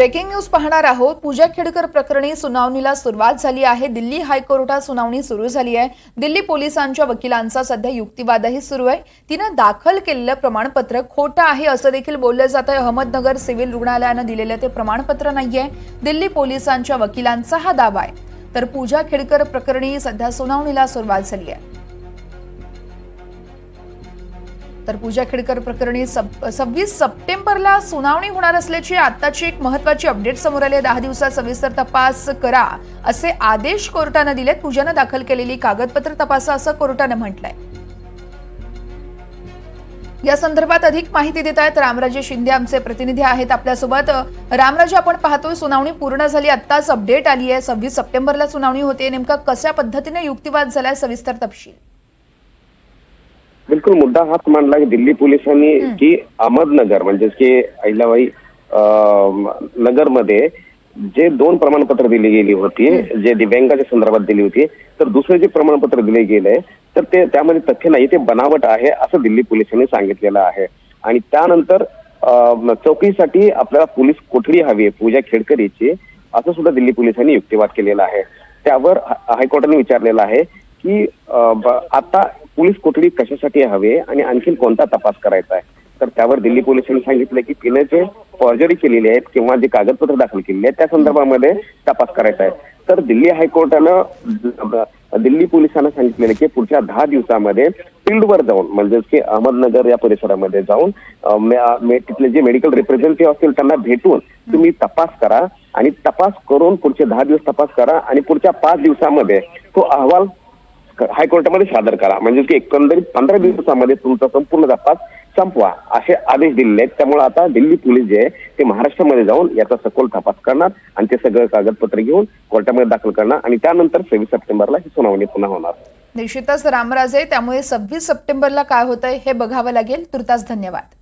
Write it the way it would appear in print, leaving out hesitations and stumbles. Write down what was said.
Breaking news पाहणार आहोत। पूजा खेडकर प्रकरणी सुनावणीला सुरुवात झाली आहे। दिल्ली हायकोर्टात सुनावणी सुरू झाली आहे। दिल्ली पोलिसांच्या वकिलांचा सध्या युक्तिवादही सुरू आहे। तिने दाखल केलेलं प्रमाणपत्र खोटं आहे असं देखील बोललं जात आहे। अहमदनगर सिव्हिल रुग्णालयाने दिलेलं ते प्रमाणपत्र नाहीये, दिल्ली पोलिसांच्या वकिलांचा हा दावा आहे। तर पूजा खेडकर प्रकरणी सध्या सुनावणीला सुरुवात झाली आहे। तर पूजा खेडकर प्रकरणी 26 सप्टेंबरला सुनावणी होणार असल्याची आताची एक महत्त्वाची अपडेट समोर आली आहे। 10 दिवसात सविस्तर तपास करा असे आदेश कोर्टाने दिलेत। पूजाने दाखल केलेली कागदपत्र तपासा असं कोर्टाने म्हटलंय। या संदर्भात अधिक माहिती देत आहेत रामराजे शिंदे, आमचे प्रतिनिधी आहेत आपल्यासोबत। रामराजे, आपण पाहतोय सुनावणी पूर्ण झाली, आत्ताच अपडेट आली आहे। 26 सप्टेंबरला सुनावणी होते, नेमका कशा पद्धतीने युक्तिवाद झालाय, सविस्तर तपशील? बिल्कुल मुद्दा हाच मांडला की दिल्ली पोलिसांनी की अहमदनगर म्हणजे की अहिल्याबाई नगरमध्ये जे 2 प्रमाणपत्र दिली गेली होती, जे दिव्यांगाच्या संदर्भात दिली होती, तर दुसरे जे प्रमाणपत्र दिले गेले तर ते त्यामध्ये तथ्य नाही, ते बनावट आहे असं दिल्ली पोलिसांनी सांगितलेलं आहे। आणि त्यानंतर चौकीसाठी आपल्याला पोलीस कोठडी हवी आहे पूजा खेडकर याची, असं सुद्धा दिल्ली पोलिसांनी युक्तिवाद केलेला आहे। त्यावर हायकोर्टाने विचारलेलं आहे की आता पोलीस कोठडी कशासाठी हवे आणि आणखी कोणता तपास करायचा आहे। तर त्यावर दिल्ली पोलिसांनी सांगितलं की तिने जे फॉर्जरी केलेली आहेत किंवा जे कागदपत्र दाखल केलेली आहेत त्या संदर्भामध्ये तपास करायचा आहे। तर दिल्ली हायकोर्टानं दिल्ली पोलिसांना सांगितलेलं की पुढच्या 10 दिवसामध्ये फील्डवर जाऊन म्हणजे की अहमदनगर या परिसरामध्ये जाऊन तिथले जे मेडिकल रिप्रेझेंटेटिव्ह असतील त्यांना भेटून तुम्ही तपास करा आणि तपास करून पुढचे 10 दिवस तपास करा आणि पुढच्या 5 दिवसामध्ये तो अहवाल हायकोर्टामध्ये सादर करा, म्हणजे की एकंदरीत 15 दिवसामध्ये तुमचा संपूर्ण तपास संपवा असे आदेश दिलेले आहेत। त्यामुळे आता दिल्ली पोलीस जे आहे ते महाराष्ट्रामध्ये जाऊन याचा सखोल तपास करणार आणि ते सगळं कागदपत्र घेऊन कोर्टामध्ये दाखल करणार आणि त्यानंतर 26 सप्टेंबरला ही सुनावणी पुन्हा होणार। निश्चितच रामराजे, त्यामुळे 26 सप्टेंबरला काय होतंय हे बघावं लागेल। तुर्तास धन्यवाद।